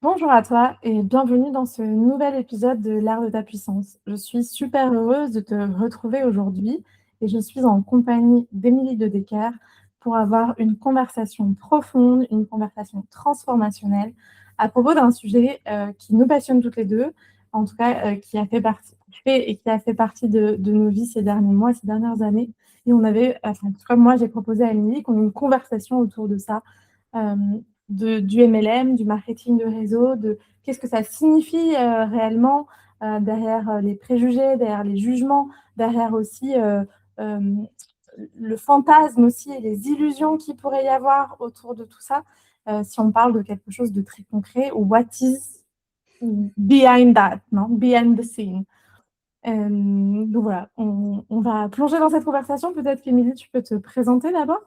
Bonjour à toi et bienvenue dans ce nouvel épisode de l'Art de ta puissance. Je suis super heureuse de te retrouver aujourd'hui et je suis en compagnie d'Émilie de Decker pour avoir une conversation profonde, une conversation transformationnelle à propos d'un sujet qui nous passionne toutes les deux, en tout cas qui a fait partie, qui fait et qui a fait partie de nos vies ces derniers mois, ces dernières années. Et on avait, enfin, en tout cas, moi j'ai proposé à Émilie qu'on ait une conversation autour de ça. euh, du MLM, du marketing de réseau, de qu'est-ce que ça signifie réellement derrière les préjugés, derrière les jugements, derrière aussi euh, le fantasme aussi et les illusions qu'il pourrait y avoir autour de tout ça, si on parle de quelque chose de très concret, ou what is behind that, non? Behind the scene. Donc voilà, on va plonger dans cette conversation. Peut-être qu'Émilie, tu peux te présenter d'abord?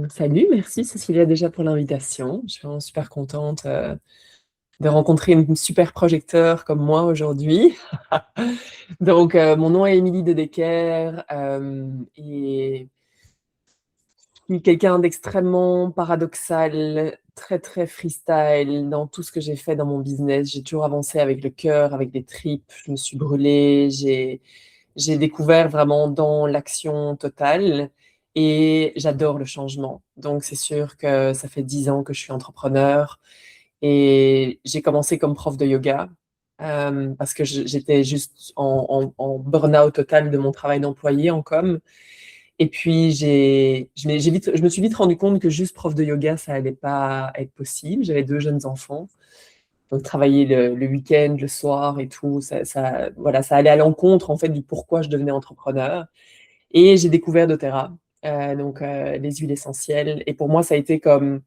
Salut, merci Cécilia déjà pour l'invitation. Je suis vraiment super contente de rencontrer une super projecteur comme moi aujourd'hui. Donc, mon nom est Émilie de Decker et je suis quelqu'un d'extrêmement paradoxal, très très freestyle dans tout ce que j'ai fait dans mon business. J'ai toujours avancé avec le cœur, avec des tripes. Je me suis brûlée, j'ai découvert vraiment dans l'action totale et j'adore le changement. Donc, c'est sûr que ça fait 10 ans que je suis entrepreneur et j'ai commencé comme prof de yoga parce que j'étais juste en burn-out total de mon travail d'employé en com. Et puis, je me suis vite rendu compte que juste prof de yoga, ça allait pas être possible. J'avais deux jeunes enfants. Donc, travailler le week-end, le soir et tout, voilà, ça allait à l'encontre, en fait, du pourquoi je devenais entrepreneur. Et j'ai découvert doTERRA, les huiles essentielles. Et pour moi, ça a été comme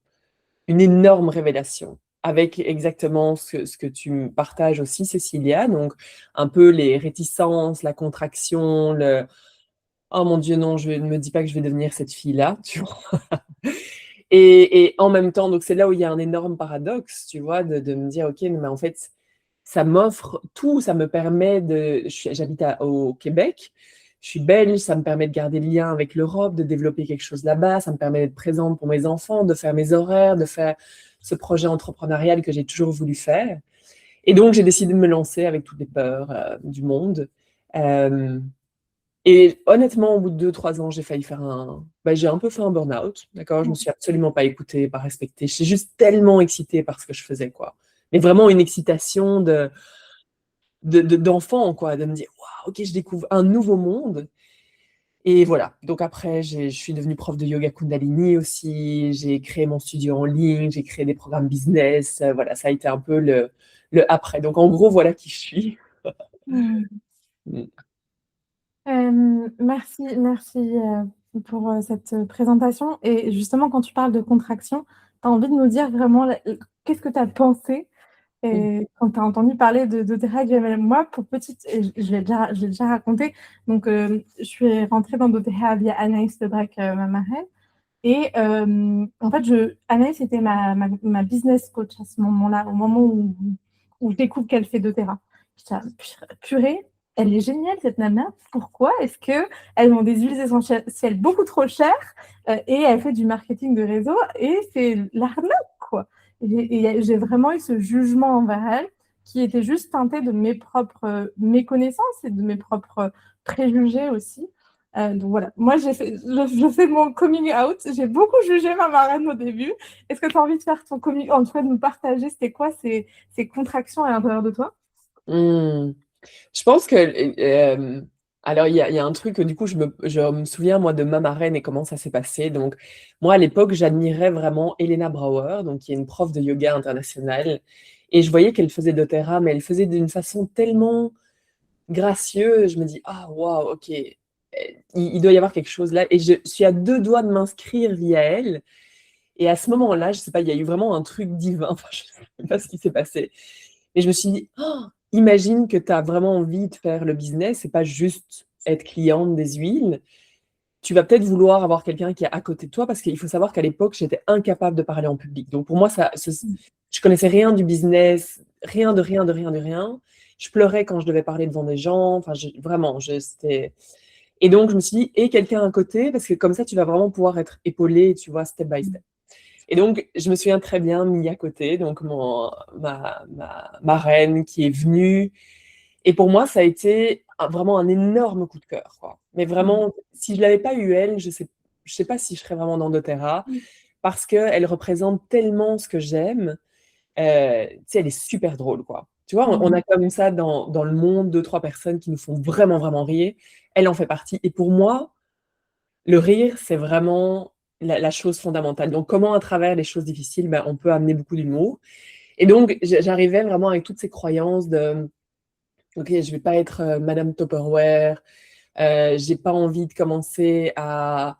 une énorme révélation, avec exactement ce que tu me partages aussi, Cécilia. Donc, un peu les réticences, la contraction, oh mon Dieu, non, je ne me dis pas que je vais devenir cette fille-là, tu vois. Et en même temps, donc c'est là où il y a un énorme paradoxe, tu vois, de me dire, OK, mais en fait, ça m'offre tout, ça me permet j'habite au Québec, je suis belge, ça me permet de garder le lien avec l'Europe, de développer quelque chose là-bas, ça me permet d'être présente pour mes enfants, de faire mes horaires, de faire ce projet entrepreneurial que j'ai toujours voulu faire. Et donc, j'ai décidé de me lancer avec toutes les peurs du monde. Euh, et honnêtement, au bout de 2, 3 ans, j'ai failli faire j'ai un peu fait un burn-out, d'accord? Je me suis absolument pas écoutée, pas respectée. J'étais juste tellement excitée par ce que je faisais, quoi. Mais vraiment une excitation d'enfant, quoi, de me dire, waouh, ok, je découvre un nouveau monde. Et voilà. Donc après, je suis devenue prof de yoga Kundalini aussi. J'ai créé mon studio en ligne, j'ai créé des programmes business. Voilà, ça a été un peu le après. Donc en gros, voilà qui je suis. Hmm. Mm. Merci pour cette présentation. Et justement, quand tu parles de contraction, tu as envie de nous dire vraiment qu'est-ce que tu as pensé quand tu as entendu parler de doTERRA du MLM. Moi, pour petite, et je l'ai déjà raconté, donc je suis rentrée dans doTERRA via Anaïs Lebrec, ma marraine. Et en fait, Anaïs était ma business coach à ce moment-là, au moment où je découvre qu'elle fait doTERRA. J'étais là, purée, elle est géniale cette nana. Pourquoi est-ce qu'elles ont des huiles essentielles beaucoup trop chères et elle fait du marketing de réseau et c'est l'arnaque, quoi. Et j'ai vraiment eu ce jugement envers elle qui était juste teinté de mes propres méconnaissances et de mes propres préjugés aussi. Donc voilà, moi je fais mon coming out. J'ai beaucoup jugé ma marraine au début. Est-ce que tu as envie de faire ton coming out, en tout cas de nous partager c'était quoi ces contractions à l'intérieur de toi? Mm. Je pense que, alors il y a un truc, du coup, je me souviens, moi, de ma marraine et comment ça s'est passé. Donc, moi, à l'époque, j'admirais vraiment Elena Brouwer, donc, qui est une prof de yoga internationale. Et je voyais qu'elle faisait doTERRA, mais elle faisait d'une façon tellement gracieuse. Je me dis, ah, waouh, ok, il doit y avoir quelque chose là. Et je suis à 2 doigts de m'inscrire via elle. Et à ce moment-là, je sais pas, il y a eu vraiment un truc divin. Enfin, je sais pas ce qui s'est passé. Et je me suis dit, oh, imagine que tu as vraiment envie de faire le business et pas juste être cliente des huiles. Tu vas peut-être vouloir avoir quelqu'un qui est à côté de toi parce qu'il faut savoir qu'à l'époque, j'étais incapable de parler en public. Donc pour moi, je connaissais rien du business, rien de rien de rien de rien. Je pleurais quand je devais parler devant des gens. Enfin, vraiment, c'était. Et donc, je me suis dit, et quelqu'un à côté, parce que comme ça, tu vas vraiment pouvoir être épaulé, tu vois, step by step. Et donc, je me souviens très bien mis à côté, donc ma marraine qui est venue. Et pour moi, ça a été vraiment un énorme coup de cœur, quoi. Mais Mmh. vraiment, si je l'avais pas eu elle, je sais pas si je serais vraiment dans doTERRA, parce qu'elle représente tellement ce que j'aime. Tu sais, elle est super drôle, quoi. Tu vois, on Mmh. a comme ça dans le monde deux, trois personnes qui nous font vraiment, vraiment rire. Elle en fait partie. Et pour moi, le rire, c'est vraiment la chose fondamentale. Donc, comment à travers les choses difficiles, ben, on peut amener beaucoup d'humour. Et donc, j'arrivais vraiment avec toutes ces croyances de, OK, je vais pas être Madame Tupperware, j'ai pas envie de commencer à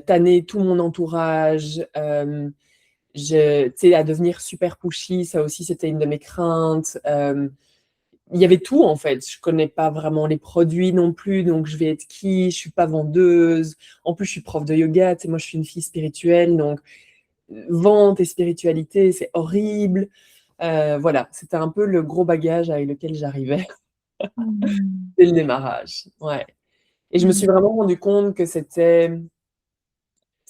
tanner tout mon entourage, tu sais, à devenir super pushy, ça aussi, c'était une de mes craintes. Il y avait tout, en fait. Je connais pas vraiment les produits non plus, donc je vais être qui? Je suis pas vendeuse. En plus, je suis prof de yoga, tu sais, moi, je suis une fille spirituelle, donc vente et spiritualité, c'est horrible. Voilà, c'était un peu le gros bagage avec lequel j'arrivais Mmh. dès le démarrage. Ouais. Et je me suis Mmh. vraiment rendu compte que c'est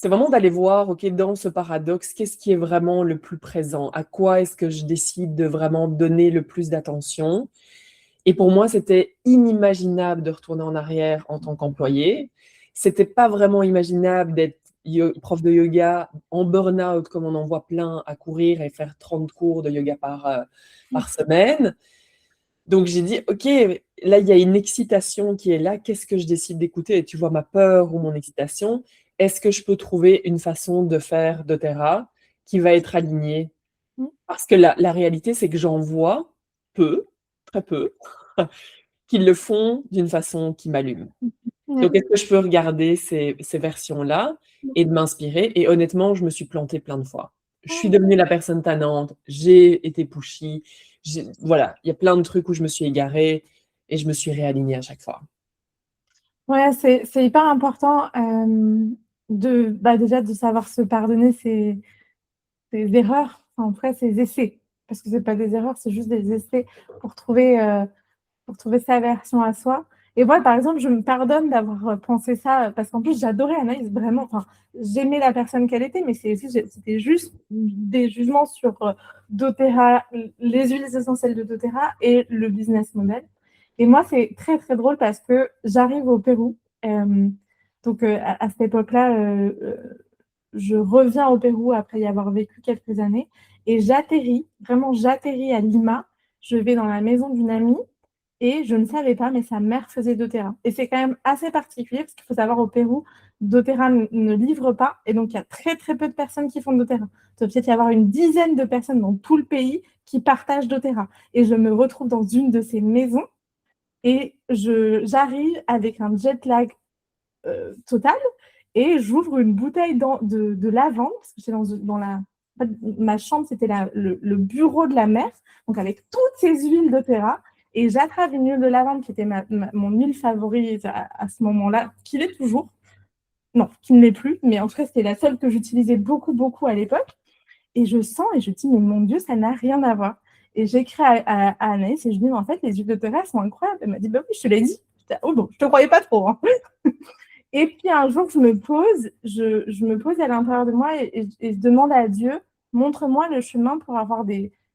vraiment d'aller voir, OK, dans ce paradoxe, qu'est-ce qui est vraiment le plus présent? À quoi est-ce que je décide de vraiment donner le plus d'attention? Et pour moi, c'était inimaginable de retourner en arrière en tant qu'employée. C'était pas vraiment imaginable d'être prof de yoga en burn-out, comme on en voit plein, à courir et faire 30 cours de yoga par semaine. Donc j'ai dit, OK, là, il y a une excitation qui est là. Qu'est-ce que je décide d'écouter? Et tu vois ma peur ou mon excitation. Est-ce que je peux trouver une façon de faire doTERRA qui va être alignée? Mmh. Parce que la réalité, c'est que j'en vois peu, très peu, qui le font d'une façon qui m'allume. Ouais. Donc, est-ce que je peux regarder ces versions-là et de m'inspirer? Et honnêtement, je me suis plantée plein de fois. Je suis devenue la personne tannante, j'ai été pushy, voilà, il y a plein de trucs où je me suis égarée et je me suis réalignée à chaque fois. Ouais, c'est hyper important, déjà de savoir se pardonner ses erreurs, enfin, en vrai, ses essais. Parce que c'est pas des erreurs, c'est juste des essais pour pour trouver sa version à soi. Et moi, par exemple, je me pardonne d'avoir pensé ça, parce qu'en plus, j'adorais Anaïs, vraiment. Enfin, j'aimais la personne qu'elle était, mais c'était juste des jugements sur doTERRA, les huiles essentielles de doTERRA et le business model. Et moi, c'est très, très drôle parce que j'arrive au Pérou. euh, à cette époque-là, je reviens au Pérou après y avoir vécu quelques années et j'atterris à Lima. Je vais dans la maison d'une amie et je ne savais pas, mais sa mère faisait doTERRA. Et c'est quand même assez particulier parce qu'il faut savoir au Pérou, doTERRA ne livre pas et donc il y a très très peu de personnes qui font doTERRA. Il doit peut-être y avoir une dizaine de personnes dans tout le pays qui partagent doTERRA. Et je me retrouve dans une de ces maisons et j'arrive avec un jet lag total et j'ouvre une bouteille de lavande, parce que j'étais en fait, ma chambre, c'était le bureau de la mère, donc avec toutes ces huiles doTERRA, et j'attrape une huile de lavande qui était mon huile favorite à ce moment-là, qui l'est toujours, non, qui ne l'est plus, mais en tout cas, c'était la seule que j'utilisais beaucoup, beaucoup à l'époque, et je sens, et je dis, mais mon Dieu, ça n'a rien à voir. Et j'écris à Anaïs, et je dis, mais en fait, les huiles doTERRA sont incroyables. Elle m'a dit, bah oui, je te l'ai dit. J'étais, oh bon, je te croyais pas trop, hein. Et puis un jour, je me pose à l'intérieur de moi et je demande à Dieu, montre-moi le chemin pour avoir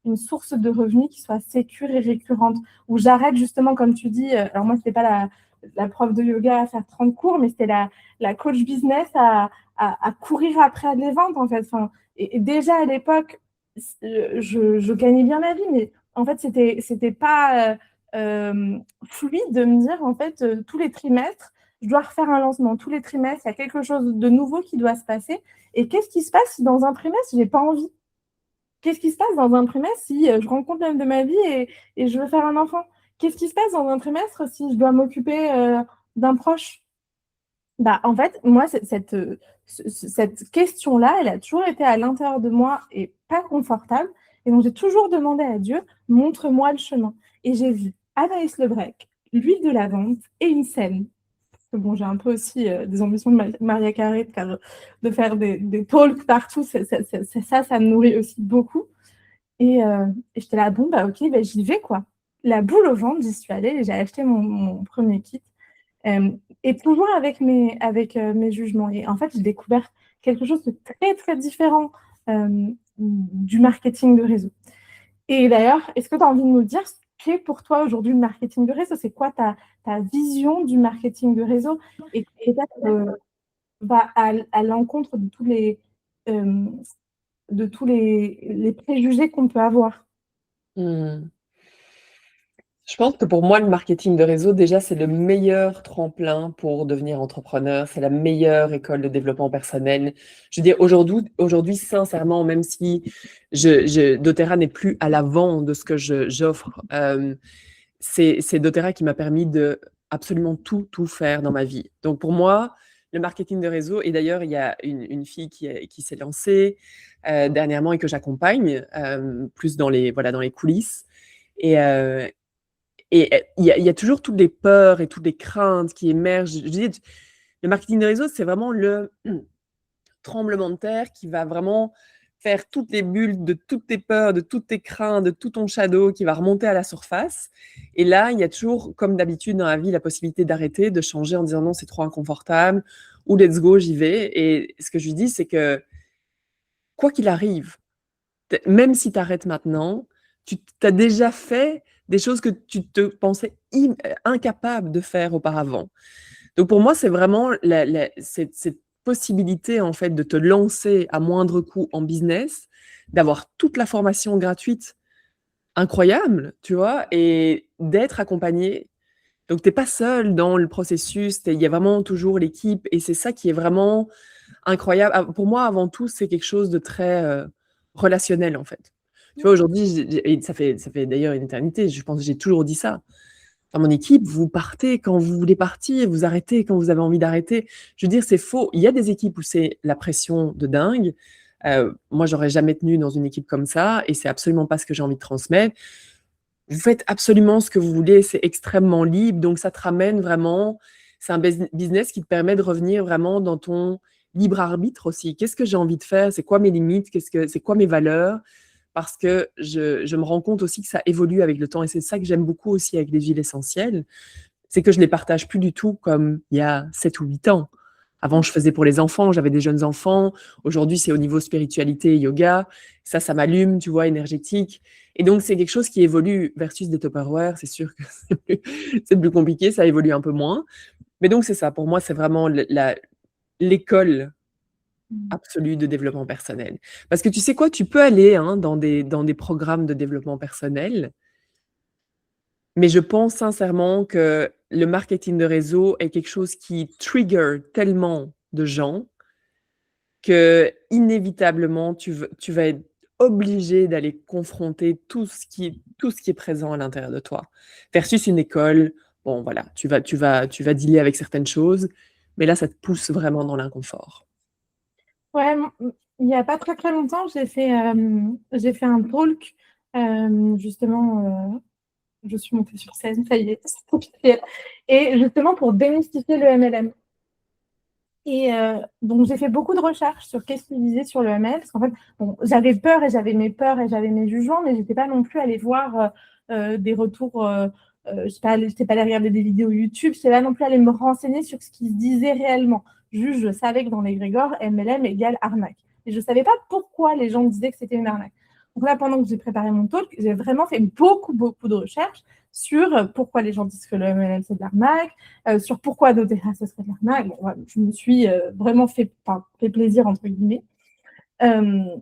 une source de revenus qui soit sécure et récurrente, où j'arrête justement, comme tu dis, alors moi, c'était pas la prof de yoga à faire 30 cours, mais c'était la coach business à courir après les ventes, en fait. Enfin, et déjà à l'époque, je gagnais bien ma vie, mais en fait, c'était pas fluide de me dire, en fait, tous les trimestres, je dois refaire un lancement tous les trimestres, il y a quelque chose de nouveau qui doit se passer. Et qu'est-ce qui se passe si dans un trimestre, je n'ai pas envie? Qu'est-ce qui se passe dans un trimestre si je rencontre l'homme de ma vie et je veux faire un enfant? Qu'est-ce qui se passe dans un trimestre si je dois m'occuper d'un proche? Bah, en fait, moi, cette question-là, elle a toujours été à l'intérieur de moi et pas confortable. Et donc, j'ai toujours demandé à Dieu, montre-moi le chemin. Et j'ai vu Anaïs Lebrec, l'huile de lavande et une scène. Bon, j'ai un peu aussi des ambitions de Maria Carré, de faire des talks partout. Ça me nourrit aussi beaucoup. Et j'étais là, bon, bah ok, bah, j'y vais, quoi. La boule au ventre, j'y suis allée et j'ai acheté mon premier kit. Euh, et toujours avec mes jugements. Et en fait, j'ai découvert quelque chose de très, très différent du marketing de réseau. Et d'ailleurs, est-ce que tu as envie de nous dire ce qu'est pour toi aujourd'hui le marketing de réseau? C'est quoi ta vision du marketing de réseau? Et peut-être va à l'encontre euh, de tous les préjugés qu'on peut avoir. Mmh. Je pense que pour moi, le marketing de réseau, déjà, c'est le meilleur tremplin pour devenir entrepreneur. C'est la meilleure école de développement personnel. Je veux dire, aujourd'hui, sincèrement, même si doTERRA n'est plus à l'avant de ce que j'offre, c'est doTERRA qui m'a permis de absolument tout faire dans ma vie. Donc pour moi, le marketing de réseau, et d'ailleurs, il y a une fille qui s'est lancée dernièrement et que j'accompagne plus voilà, dans les coulisses. Et, il y a toujours toutes les peurs et toutes les craintes qui émergent. Je dis, le marketing de réseau, c'est vraiment le tremblement de terre qui va vraiment faire toutes les bulles de toutes tes peurs, de toutes tes craintes, de tout ton shadow qui va remonter à la surface. Et là, il y a toujours, comme d'habitude dans la vie, la possibilité d'arrêter, de changer en disant non, c'est trop inconfortable, ou let's go, j'y vais. Et ce que je lui dis, c'est que quoi qu'il arrive, même si tu arrêtes maintenant, tu as déjà fait des choses que tu te pensais incapable de faire auparavant. Donc pour moi, c'est vraiment cette possibilité en fait de te lancer à moindre coût en business, d'avoir toute la formation gratuite, incroyable, tu vois, et d'être accompagné. Donc tu n'es pas seul dans le processus, il y a vraiment toujours l'équipe, et c'est ça qui est vraiment incroyable. Pour moi, avant tout, c'est quelque chose de très relationnel, en fait. Tu vois, aujourd'hui, et ça fait d'ailleurs une éternité, je pense que j'ai toujours dit ça. Dans mon équipe, vous partez quand vous voulez partir, vous arrêtez quand vous avez envie d'arrêter. Je veux dire, c'est faux. Il y a des équipes où c'est la pression de dingue. Moi, j'aurais jamais tenu dans une équipe comme ça, et c'est absolument pas ce que j'ai envie de transmettre. Vous faites absolument ce que vous voulez, c'est extrêmement libre, donc ça te ramène vraiment, c'est un business qui te permet de revenir vraiment dans ton libre arbitre aussi. Qu'est-ce que j'ai envie de faire? C'est quoi mes limites? C'est quoi mes valeurs? Parce que je me rends compte aussi que ça évolue avec le temps, et c'est ça que j'aime beaucoup aussi avec les huiles essentielles, c'est que je les partage plus du tout comme il y a 7 ou 8 ans. Avant, je faisais pour les enfants, j'avais des jeunes enfants. Aujourd'hui, c'est au niveau spiritualité, yoga. Ça m'allume, tu vois, énergétique. Et donc, c'est quelque chose qui évolue versus des Tupperware. C'est sûr que c'est plus compliqué, ça évolue un peu moins. Mais donc, c'est ça. Pour moi, c'est vraiment l'école absolue de développement personnel. Parce que tu sais quoi, tu peux aller dans des programmes de développement personnel, mais je pense sincèrement que le marketing de réseau est quelque chose qui trigger tellement de gens que inévitablement tu vas être obligé d'aller confronter tout ce qui est présent à l'intérieur de toi. Versus une école, bon voilà, tu vas dealer avec certaines choses, mais là ça te pousse vraiment dans l'inconfort. Ouais, il n'y a pas très très longtemps, j'ai fait un talk, justement, je suis montée sur scène, ça y est, c'est officiel. Et justement pour démystifier le MLM. Et donc, j'ai fait beaucoup de recherches sur qu'est-ce qu'ils disaient sur le ML, parce qu'en fait, bon, j'avais peur et j'avais mes peurs et j'avais mes jugements, mais je n'étais pas non plus allée voir des retours, je n'étais pas allée regarder des vidéos YouTube, je n'étais pas non plus allée me renseigner sur ce qui se disait réellement. Juste, je savais que dans l'égrégore, MLM égale arnaque. Et je ne savais pas pourquoi les gens disaient que c'était une arnaque. Donc là, pendant que j'ai préparé mon talk, j'ai vraiment fait beaucoup, beaucoup de recherches sur pourquoi les gens disent que le MLM, c'est de l'arnaque, sur pourquoi doTERRA, ce serait de l'arnaque. Bon, voilà, je me suis vraiment fait plaisir, entre guillemets. En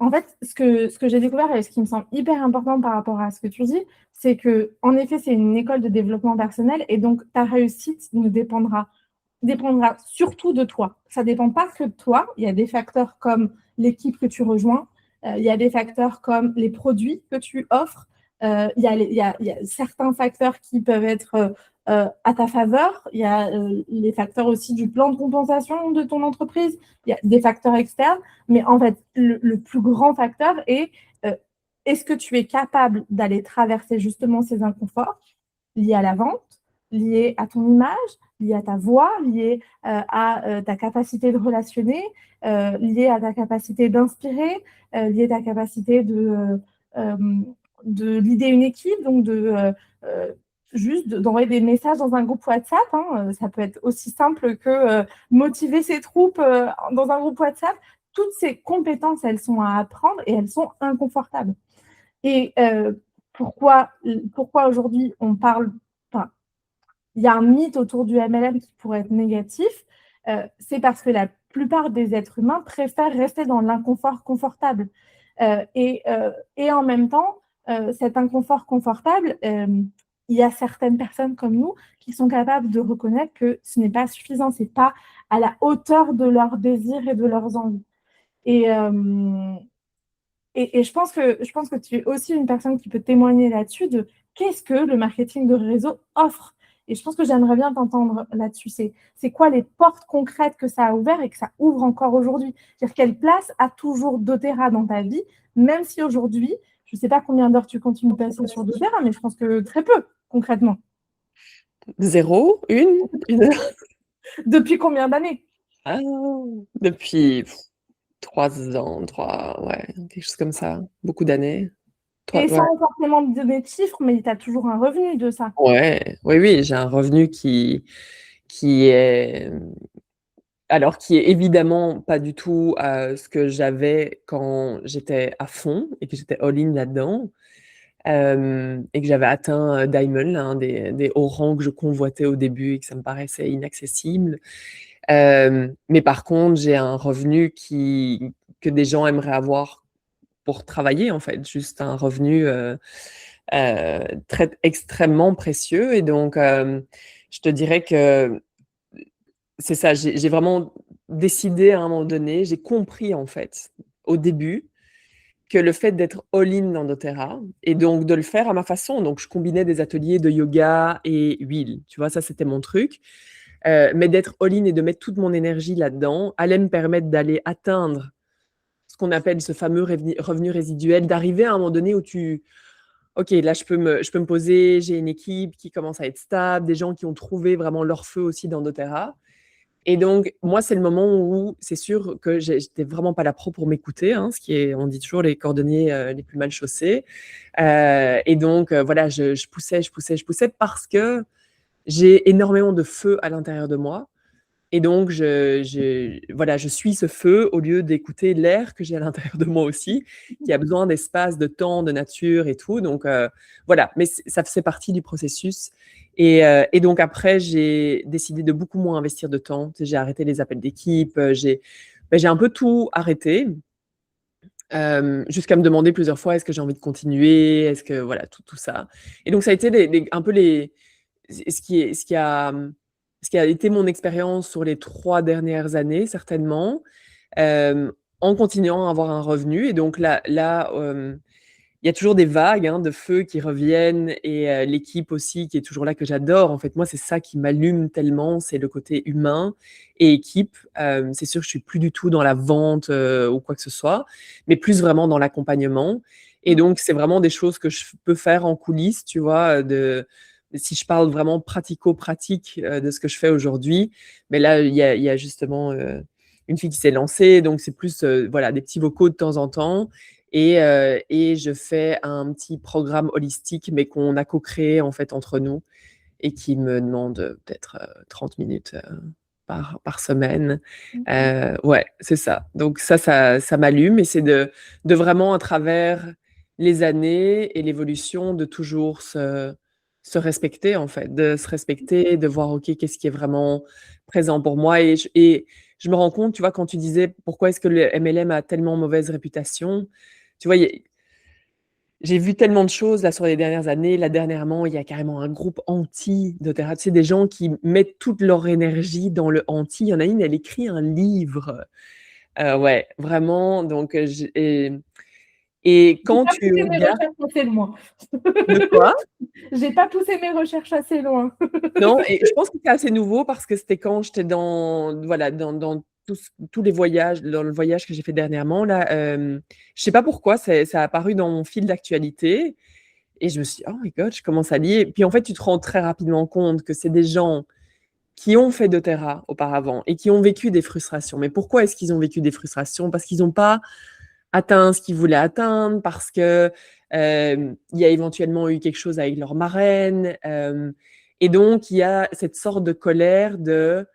fait, ce que j'ai découvert et ce qui me semble hyper important par rapport à ce que tu dis, c'est que, en effet, c'est une école de développement personnel et donc ta réussite dépendra surtout de toi. Ça ne dépend pas que de toi. Il y a des facteurs comme l'équipe que tu rejoins, il y a des facteurs comme les produits que tu offres, il y a certains facteurs qui peuvent être à ta faveur, il y a les facteurs aussi du plan de compensation de ton entreprise, il y a des facteurs externes, mais en fait, le plus grand facteur est est-ce que tu es capable d'aller traverser justement ces inconforts liés à la vente, liés à ton image, liés à ta voix, liés à ta capacité de relationner, liés à ta capacité d'inspirer, liés à ta capacité de l'idée une équipe, donc juste d'envoyer des messages dans un groupe WhatsApp, hein, ça peut être aussi simple que motiver ses troupes dans un groupe WhatsApp. Toutes ces compétences, elles sont à apprendre et elles sont inconfortables. Et pourquoi aujourd'hui on parle, enfin, il y a un mythe autour du MLM qui pourrait être négatif, c'est parce que la plupart des êtres humains préfèrent rester dans l'inconfort confortable. Et en même temps, cet inconfort confortable, il y a certaines personnes comme nous qui sont capables de reconnaître que ce n'est pas suffisant, ce n'est pas à la hauteur de leurs désirs et de leurs envies. Et, je pense que tu es aussi une personne qui peut témoigner là-dessus de qu'est-ce que le marketing de réseau offre. Et je pense que j'aimerais bien t'entendre là-dessus. C'est quoi les portes concrètes que ça a ouvert et que ça ouvre encore aujourd'hui? C'est-à-dire quelle place a toujours doTERRA dans ta vie, même si aujourd'hui, je ne sais pas combien d'heures tu continues de passer sur doTERRA, mais je pense que très peu, concrètement. 0, 1 heure? Depuis combien d'années? Ah, depuis 3 ans, 3, ouais, quelque chose comme ça. Beaucoup d'années. Et Ouais. sans forcément me donner de chiffres, mais tu as toujours un revenu de ça. Ouais, oui, j'ai un revenu qui est alors qui est évidemment pas du tout, ce que j'avais quand j'étais à fond et que j'étais all-in là-dedans, et que j'avais atteint, Diamond, là, des hauts rangs que je convoitais au début et que ça me paraissait inaccessible. Mais par contre, j'ai un revenu que des gens aimeraient avoir pour travailler, en fait, juste un revenu, très extrêmement précieux et donc, je te dirais que c'est ça, j'ai vraiment décidé à un moment donné, j'ai compris, en fait, au début, que le fait d'être all-in dans doTERRA et donc de le faire à ma façon, donc je combinais des ateliers de yoga et huile, tu vois? Ça, c'était mon truc, mais d'être all-in et de mettre toute mon énergie là-dedans allait me permettre d'aller atteindre ce qu'on appelle ce fameux revenu résiduel, d'arriver à un moment donné où OK, là, je peux me poser, j'ai une équipe qui commence à être stable, des gens qui ont trouvé vraiment leur feu aussi dans doTERRA. Et donc, moi, c'est le moment où c'est sûr que j'étais vraiment pas la pro pour m'écouter, hein, ce qui est, on dit toujours, les cordonniers les plus mal chaussés. Et donc, voilà, je poussais parce que j'ai énormément de feu à l'intérieur de moi. Et donc, voilà, je suis ce feu au lieu d'écouter l'air que j'ai à l'intérieur de moi aussi, qui a besoin d'espace, de temps, de nature et tout. Donc, voilà, mais ça faisait partie du processus. Et donc, après, j'ai décidé de beaucoup moins investir de temps. Tu sais, j'ai arrêté les appels d'équipe, j'ai un peu tout arrêté, jusqu'à me demander plusieurs fois, est-ce que j'ai envie de continuer? Est-ce que, voilà, tout ça. Et donc, ça a été un peu ce qui a été mon expérience sur les 3 dernières années certainement, en continuant à avoir un revenu et donc là, il y a toujours des vagues, hein, de feu qui reviennent et l'équipe aussi qui est toujours là que j'adore. En fait, moi, c'est ça qui m'allume tellement, c'est le côté humain et équipe. C'est sûr, je suis plus du tout dans la vente, ou quoi que ce soit, mais plus vraiment dans l'accompagnement et donc c'est vraiment des choses que je peux faire en coulisses, tu vois? Si je parle vraiment pratico-pratique, de ce que je fais aujourd'hui, mais là, il y a justement, une fille qui s'est lancée, donc c'est plus, voilà, des petits vocaux de temps en temps et je fais un petit programme holistique, mais qu'on a co-créé, en fait, entre nous et qui me demande, peut-être, 30 minutes, par semaine. Ouais, c'est ça. Donc ça m'allume et c'est de vraiment à travers les années et l'évolution de toujours se respecter, en fait, de se respecter, de voir, OK, qu'est-ce qui est vraiment présent pour moi et je me rends compte, tu vois, quand tu disais: «Pourquoi est-ce que le MLM a tellement mauvaise réputation?» Tu vois, j'ai vu tellement de choses là sur les dernières années. Là, dernièrement, il y a carrément un groupe anti doTERRA. Tu sais, des gens qui mettent toute leur énergie dans le anti. Il y en a une, elle écrit un livre. Ouais, vraiment, donc et J'ai quand pas tu poussé mes regardes recherches assez loin. de quoi? J'ai pas poussé mes recherches assez loin. Non, et je pense que c'est assez nouveau parce que c'était quand j'étais voilà, dans tous les voyages, dans le voyage que j'ai fait dernièrement là, je sais pas pourquoi ça a apparu dans mon fil d'actualité et je me suis dit: «Oh my God», je commence à lire. Puis en fait, tu te rends très rapidement compte que c'est des gens qui ont fait doTERRA auparavant et qui ont vécu des frustrations. Mais pourquoi est-ce qu'ils ont vécu des frustrations? Parce qu'ils n'ont pas atteint ce qu'ils voulaient atteindre, parce que Il y a éventuellement eu quelque chose avec leur marraine. Et donc, il y a cette sorte de colère de...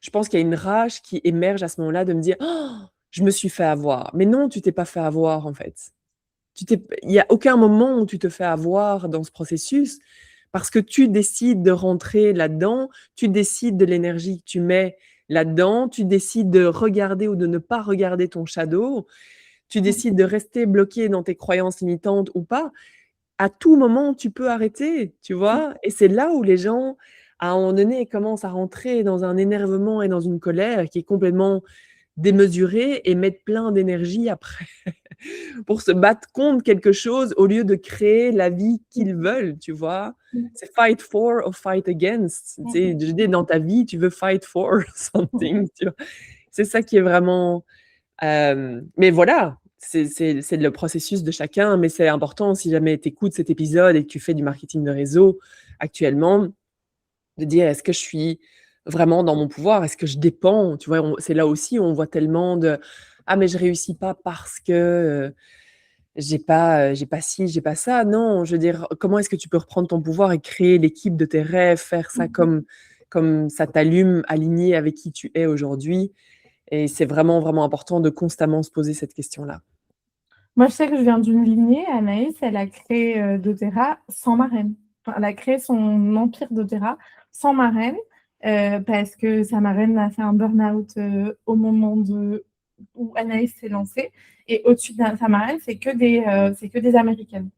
Je pense qu'il y a une rage qui émerge à ce moment-là de me dire «Oh, je me suis fait avoir». Mais non, tu t'es pas fait avoir, en fait. Il n'y a aucun moment où tu te fais avoir dans ce processus parce que tu décides de rentrer là-dedans, tu décides de l'énergie que tu mets là-dedans, tu décides de regarder ou de ne pas regarder ton shadow, tu décides de rester bloqué dans tes croyances limitantes ou pas. À tout moment, tu peux arrêter, tu vois? Et c'est là où les gens, à un moment donné, commencent à rentrer dans un énervement et dans une colère qui est complètement démesurée et mettent plein d'énergie après pour se battre contre quelque chose au lieu de créer la vie qu'ils veulent, tu vois? C'est fight for or fight against. Tu sais, je dis dans ta vie, tu veux fight for something, tu vois? C'est ça qui est vraiment, mais voilà, c'est le processus de chacun, mais c'est important si jamais tu écoutes cet épisode et que tu fais du marketing de réseau actuellement, de dire: «Est-ce que je suis vraiment dans mon pouvoir? Est-ce que je dépends?» Tu vois? C'est là aussi où on voit tellement de: «Ah mais je réussis pas parce que, j'ai pas ci, j'ai pas ça». Non, je veux dire, comment est-ce que tu peux reprendre ton pouvoir et créer l'équipe de tes rêves, faire ça comme ça t'allume, aligné avec qui tu es aujourd'hui? Et c'est vraiment, vraiment important de constamment se poser cette question-là. Moi, je sais que je viens d'une lignée. Anaïs, elle a créé doTERRA sans marraine. Enfin, elle a créé son empire doTERRA sans marraine parce que sa marraine a fait un burn-out au moment où Anaïs s'est lancée. Et au-dessus de sa marraine, c'est que des Américaines.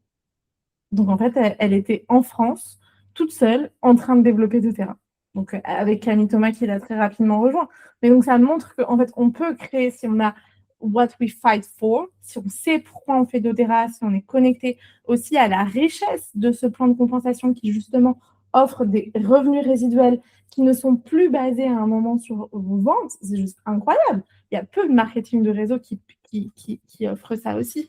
Donc, en fait, elle était en France, toute seule, en train de développer doTERRA. Donc, avec Camille Thomas qui l'a très rapidement rejoint. Mais donc, ça montre qu'en fait, on peut créer, si on a what we fight for, si on sait pourquoi on fait doTERRA, si on est connecté aussi à la richesse de ce plan de compensation qui, justement, offre des revenus résiduels qui ne sont plus basés à un moment sur vos ventes. C'est juste incroyable. Il y a peu de marketing de réseau qui offre ça aussi.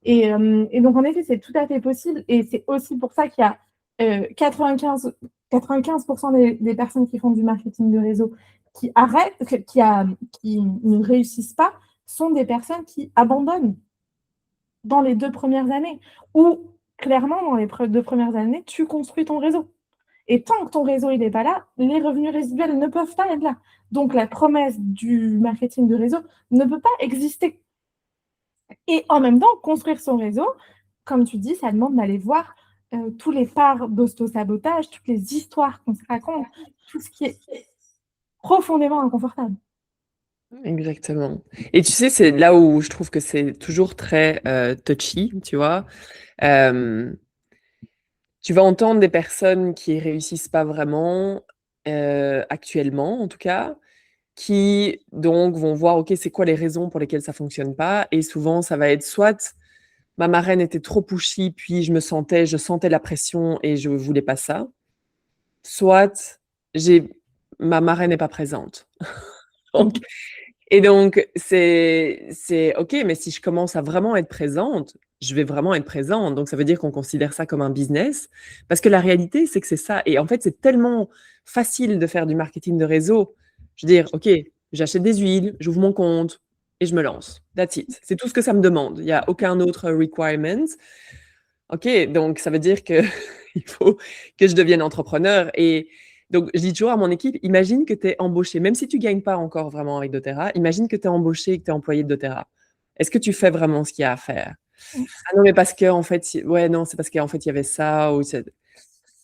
Et donc, en effet, c'est tout à fait possible. Et c'est aussi pour ça qu'il y a 95% des personnes qui font du marketing de réseau qui arrêtent, qui ne réussissent pas, sont des personnes qui abandonnent dans les 2 premières années. Ou clairement, dans les 2 premières années, tu construis ton réseau. Et tant que ton réseau n'est pas là, les revenus résiduels ne peuvent pas être là. Donc, la promesse du marketing de réseau ne peut pas exister. Et en même temps, construire son réseau, comme tu dis, ça demande d'aller voir tous les parts d'auto-sabotage, toutes les histoires qu'on se raconte, tout ce qui est profondément inconfortable. Exactement. Et tu sais, c'est là où je trouve que c'est toujours très touchy, tu vois. Tu vas entendre des personnes qui réussissent pas vraiment, actuellement en tout cas, qui donc vont voir, OK, c'est quoi les raisons pour lesquelles ça fonctionne pas? Et souvent, ça va être soit ma marraine était trop pushy, puis je sentais la pression et je voulais pas ça. Soit j'ai ma marraine n'est pas présente. Donc et donc c'est OK, mais si je commence à vraiment être présente, je vais vraiment être présente. Donc ça veut dire qu'on considère ça comme un business parce que la réalité, c'est que c'est ça et en fait, c'est tellement facile de faire du marketing de réseau. Je veux dire, OK, j'achète des huiles, j'ouvre mon compte et je me lance. That's it. C'est tout ce que ça me demande. Il y a aucun autre requirement. OK, donc ça veut dire que il faut que je devienne entrepreneur et donc je dis toujours à mon équipe: «Imagine que tu es embauché, même si tu gagnes pas encore vraiment avec doTERRA, imagine que tu es embauché et que tu es employé de doTERRA. Est-ce que tu fais vraiment ce qu'il y a à faire?» «Ah non, mais parce qu'en fait, i ouais, non, c'est parce qu'en fait, il y avait ça ou c'est»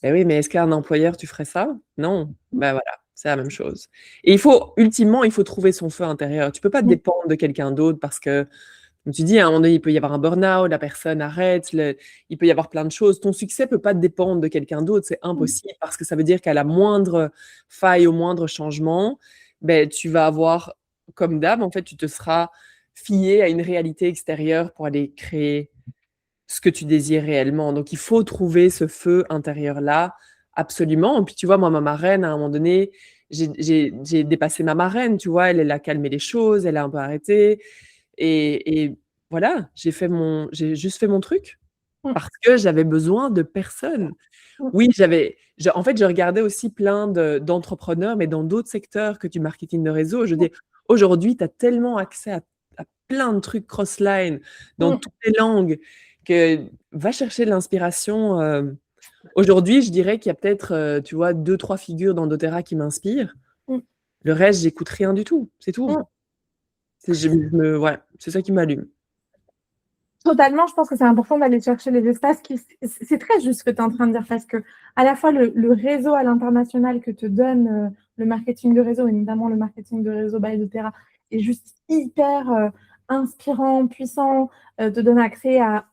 «Beh oui, mais est-ce qu'un employeur, tu ferais ça? Non». Bah voilà, c'est la même chose et ultimement, il faut trouver son feu intérieur. Tu peux pas dépendre de quelqu'un d'autre parce que comme tu dis, à un moment donné, il peut y avoir un burn-out, la personne arrête, il peut y avoir plein de choses. Ton succès peut pas dépendre de quelqu'un d'autre, c'est impossible parce que ça veut dire qu'à la moindre faille, au moindre changement, ben, tu vas avoir, comme d'hab, en fait, tu te seras fié à une réalité extérieure pour aller créer ce que tu désires réellement. Donc, il faut trouver ce feu intérieur-là, absolument. Et puis, tu vois, moi, ma marraine, à un moment donné, j'ai dépassé ma marraine, tu vois, elle a calmé les choses, elle a un peu arrêté. Et voilà, j'ai juste fait mon truc parce que j'avais besoin de personne. Oui, en fait, je regardais aussi plein d'entrepreneurs, mais dans d'autres secteurs que du marketing de réseau. Je dis: «Aujourd'hui, tu as tellement accès à plein de trucs cross-line dans toutes les langues que va chercher de l'inspiration. Aujourd'hui, je dirais qu'il y a peut-être, tu vois, 2-3 figures dans doTERRA qui m'inspirent. Mmh. Le reste, j'écoute rien du tout, c'est tout. Mmh. Ouais, c'est ça qui m'allume. Totalement, je pense que c'est important d'aller chercher les espaces qui. C'est très juste ce que tu es en train de dire parce que à la fois le réseau à l'international que te donne le marketing de réseau, et notamment le marketing de réseau by doTERRA, est juste hyper inspirant, puissant, te donne accès à,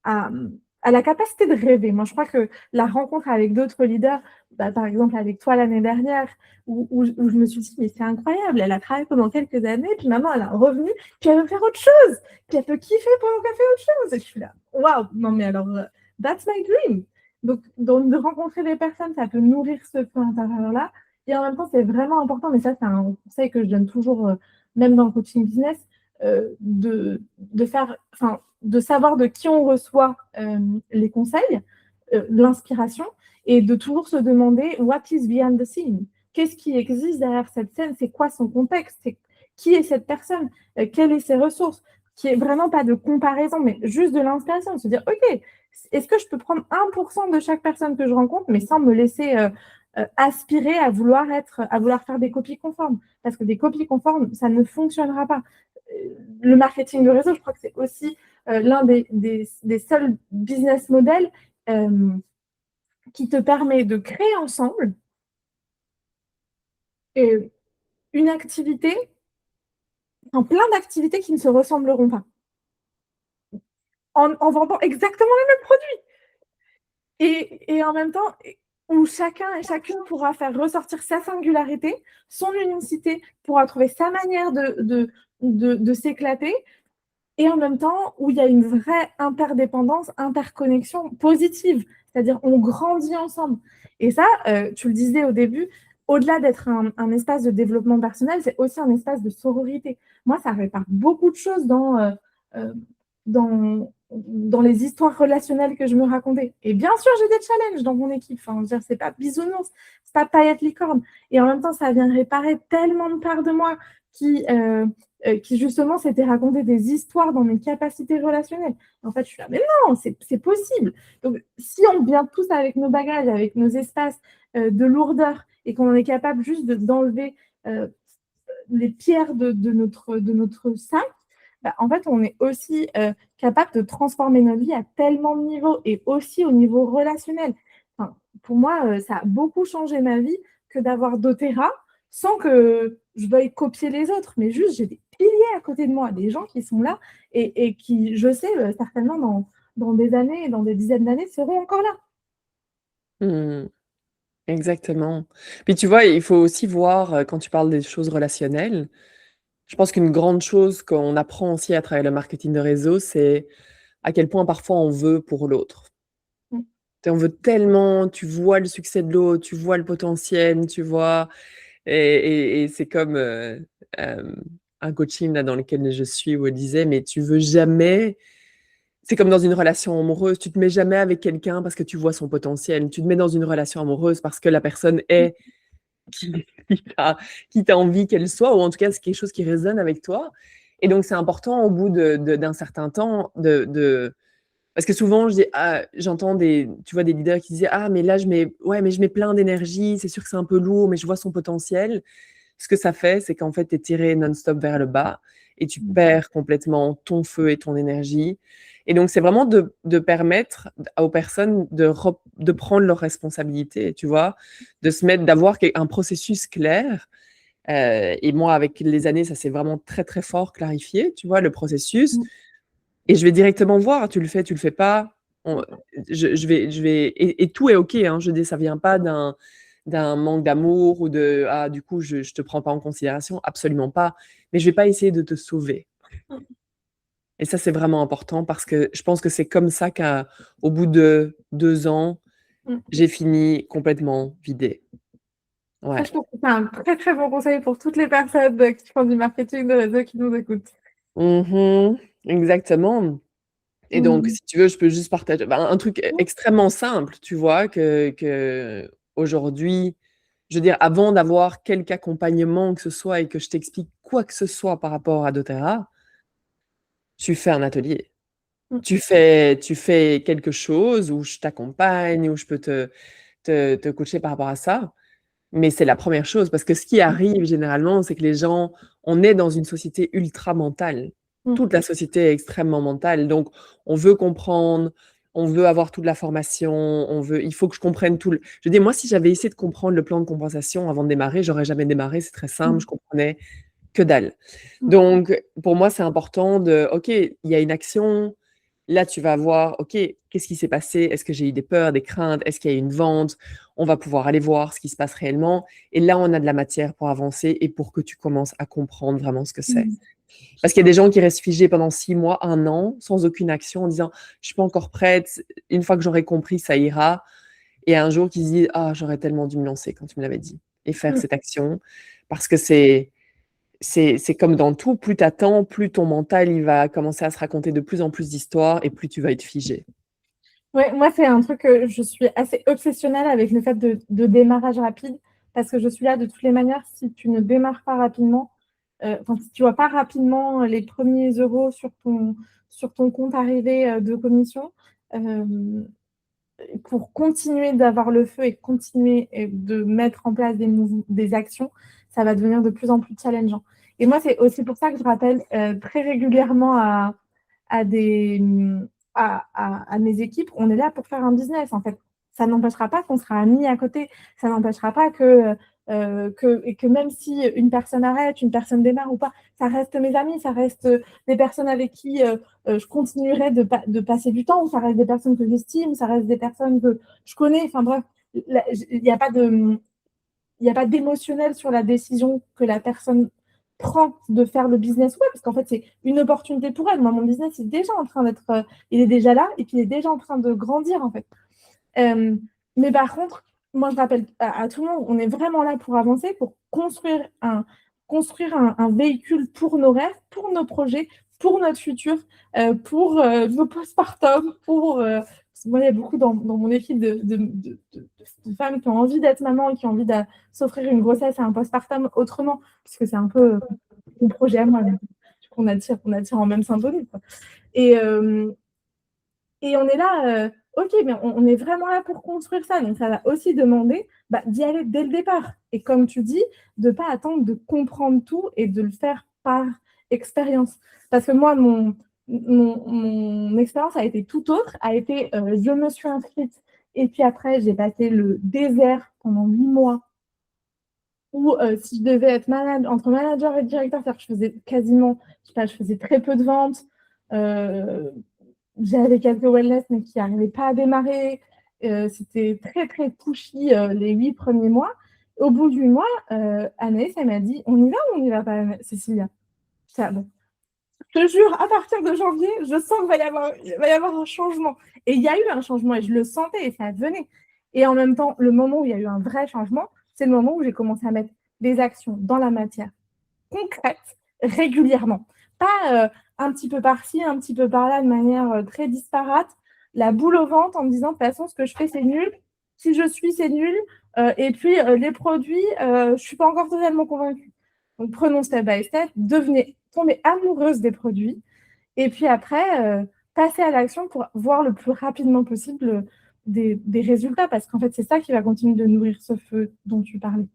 à la capacité de rêver. Moi, je crois que la rencontre avec d'autres leaders, bah, par exemple avec toi l'année dernière, où je me suis dit, mais c'est incroyable, elle a travaillé pendant quelques années, puis maintenant elle a un revenu, puis elle veut faire autre chose, puis elle peut kiffer pendant qu'elle fait autre chose. Et je suis là, waouh, non mais alors, that's my dream. Donc, de rencontrer des personnes, ça peut nourrir ce feu intérieur-là. Et en même temps, c'est vraiment important, mais ça, c'est un conseil que je donne toujours, même dans le coaching business, de faire, enfin, de savoir de qui on reçoit les conseils, l'inspiration, et de toujours se demander what is behind the scene. Qu'est-ce qui existe derrière cette scène? C'est quoi son contexte? Qui est cette personne? Quelles sont ses ressources? Qui est vraiment pas de comparaison, mais juste de l'inspiration, de se dire, OK, est-ce que je peux prendre 1% de chaque personne que je rencontre, mais sans me laisser aspirer à vouloir faire des copies conformes? Parce que des copies conformes, ça ne fonctionnera pas. Le marketing de réseau, je crois que c'est aussi l'un des seuls business models qui te permet de créer ensemble une activité, en plein d'activités qui ne se ressembleront pas, en vendant exactement les mêmes produits. Et en même temps, où chacun et chacune pourra faire ressortir sa singularité, son unicité, pourra trouver sa manière de s'éclater, et en même temps où il y a une vraie interdépendance, interconnexion positive, c'est-à-dire on grandit ensemble. Et ça, tu le disais au début, au-delà d'être un espace de développement personnel, c'est aussi un espace de sororité. Moi, ça répare beaucoup de choses euh, dans les histoires relationnelles que je me racontais. Et bien sûr, j'ai des challenges dans mon équipe. Enfin, c'est pas bisounours, c'est pas paillettes licorne. Et en même temps, ça vient réparer tellement de parts de moi qui justement s'était raconté des histoires dans mes capacités relationnelles. En fait, je suis là, mais non, c'est possible. Donc, si on vient tous avec nos bagages, avec nos espaces de lourdeur, et qu'on est capable juste d'enlever les pierres de notre sac, bah, en fait, on est aussi capable de transformer notre vie à tellement de niveaux, et aussi au niveau relationnel. Enfin, pour moi, ça a beaucoup changé ma vie que d'avoir doTERRA, sans que je veuille copier les autres, mais juste j'ai des piliers à côté de moi, des gens qui sont là et qui, je sais, certainement dans des années, dans des dizaines d'années, seront encore là. Mmh. Exactement. Puis tu vois, il faut aussi voir, quand tu parles des choses relationnelles, je pense qu'une grande chose qu'on apprend aussi à travers le marketing de réseau, c'est à quel point parfois on veut pour l'autre. Mm. Tu sais, on veut tellement, tu vois le succès de l'autre, tu vois le potentiel, tu vois et c'est comme, un coaching là dans lequel je suis où elle disait: «Mais tu veux jamais» c'est comme dans une relation amoureuse, tu te mets jamais avec quelqu'un parce que tu vois son potentiel. Tu te mets dans une relation amoureuse parce que la personne est qui qui t'a qui tu envie qu'elle soit ou en tout cas, c'est quelque chose qui résonne avec toi et donc c'est important au bout d'un certain temps de parce que souvent je dis j'entends des tu vois, des leaders qui disaient: «Ah mais là je mets plein d'énergie, c'est sûr que c'est un peu lourd, mais je vois son potentiel». Ce que ça fait, c'est qu'en fait, tu es tiré non-stop vers le bas et tu perds complètement ton feu et ton énergie et donc c'est vraiment de permettre aux personnes de prendre leurs responsabilités, tu vois? De se mettre d'avoir un processus clair, et moi, avec les années, ça s'est vraiment très, très fort clarifié, tu vois, le processus et je vais directement voir, tu le fais pas, on je vais et tout est OK, hein, je dis ça vient pas d'un manque d'amour ou de: «Ah du coup je te prends pas en considération», absolument pas, mais je vais pas essayer de te sauver et ça, c'est vraiment important parce que je pense que c'est comme ça qu'au bout de 2 ans, Mm. j'ai fini complètement vidée. Ça, Ouais. je pense que c'est un très très bon conseil pour toutes les personnes qui font du marketing de réseau qui nous écoutent. Mmh. Exactement et donc Mm. si tu veux, je peux juste partager un truc extrêmement simple, tu vois? Qu'aujourd'hui je veux dire, avant d'avoir quelque accompagnement que ce soit et que je t'explique quoi que ce soit par rapport à doTERRA, tu fais un atelier. Mmh. Tu fais quelque chose où je t'accompagne, où je peux te coacher par rapport à ça. Mais c'est la première chose, parce que ce qui arrive généralement, c'est que les gens, on est dans une société ultra mentale. Mmh. Toute la société est extrêmement mentale. Donc, on veut comprendre, on veut avoir toute la formation, il faut que je comprenne tout. Je dis, moi, si j'avais essayé de comprendre le plan de compensation avant de démarrer, j'aurais jamais démarré. C'est très simple, Mmh. je comprenais que dalle. Mmh. Donc, pour moi, c'est important OK, il y a une action. Là, tu vas voir, OK, qu'est-ce qui s'est passé? Est-ce que j'ai eu des peurs, des craintes? Est-ce qu'il y a eu une vente? On va pouvoir aller voir ce qui se passe réellement. Et là, on a de la matière pour avancer et pour que tu commences à comprendre vraiment ce que c'est. Mmh. Parce qu'il y a des gens qui restent figés pendant 6 mois, 1 an, sans aucune action, en disant, je suis pas encore prête. Une fois que j'aurai compris, ça ira. Et un jour, qui se disent, ah, j'aurais tellement dû me lancer quand tu me l'avais dit et faire Mmh. cette action. Parce que c'est comme dans tout, plus tu attends, plus ton mental, il va commencer à se raconter de plus en plus d'histoires et plus tu vas être figé. Ouais, moi, c'est un truc, je suis assez obsessionnelle avec le fait de démarrage rapide parce que je suis là de toutes les manières. Si tu ne démarres pas rapidement, enfin, si tu vois pas rapidement les premiers euros sur ton compte arrivé, de commission, hem, pour continuer d'avoir le feu et continuer et de mettre en place des actions, ça va devenir de plus en plus challengeant. Et moi, c'est aussi pour ça que je rappelle, très régulièrement à des à mes équipes, on est là pour faire un business en fait. Ça n'empêchera pas qu'on sera amis à côté. Ça n'empêchera pas que même si une personne arrête, une personne démarre ou pas, ça reste mes amis, ça reste des personnes avec qui je continuerai de passer du temps, ça reste des personnes que j'estime, ça reste des personnes que je connais. Enfin bref, il n'y a pas de, il n'y a pas d'émotionnel sur la décision que la personne prend de faire le business web, parce qu'en fait, c'est une opportunité pour elle. Moi, mon business est déjà en train d'être, il est déjà là, et puis il est déjà en train de grandir, en fait. Euh, mais par contre, moi, je rappelle à tout le monde, on est vraiment là pour avancer, pour construire un véhicule pour nos rêves, pour nos projets, pour notre futur, pour nos postpartum, parce que moi, il y a beaucoup dans mon équipe de femmes qui ont envie d'être maman et qui ont envie de s'offrir une grossesse et un postpartum autrement, puisque c'est un peu mon projet à moi. On attire en même symphonie, quoi. Et, euh, et on est là, ok, mais on est vraiment là pour construire ça. Donc, ça va aussi demander d'y aller dès le départ. Et comme tu dis, de ne pas attendre de comprendre tout et de le faire par expérience. Parce que moi, mon expérience a été tout autre, a été, je me suis inscrite et puis après, j'ai passé le désert pendant 8 mois où si je devais être entre manager et directeur, c'est-à-dire que je faisais quasiment, je sais pas, je faisais très peu de ventes. Euh, J'avais quelques wellness, mais qui n'arrivaient pas à démarrer. C'était très, très pushy les 8 premiers mois. Au bout du mois, Anaïs, elle m'a dit, on y va ou on n'y va pas, Cécilia? Ça, bon. Je te jure, à partir de janvier, je sens qu'il va y avoir un changement. Et il y a eu un changement et je le sentais et ça venait. Et en même temps, le moment où il y a eu un vrai changement, c'est le moment où j'ai commencé à mettre des actions dans la matière concrète régulièrement. Pas un petit peu par-ci, un petit peu par-là, de manière très disparate, la boule au ventre en me disant de toute façon, ce que je fais, c'est nul. Si je suis, c'est nul. Et puis, les produits, je ne suis pas encore totalement convaincue. Donc, prenons step by step, tombez amoureuse des produits. Et puis après, passer à l'action pour voir le plus rapidement possible des résultats. Parce qu'en fait, c'est ça qui va continuer de nourrir ce feu dont tu parlais.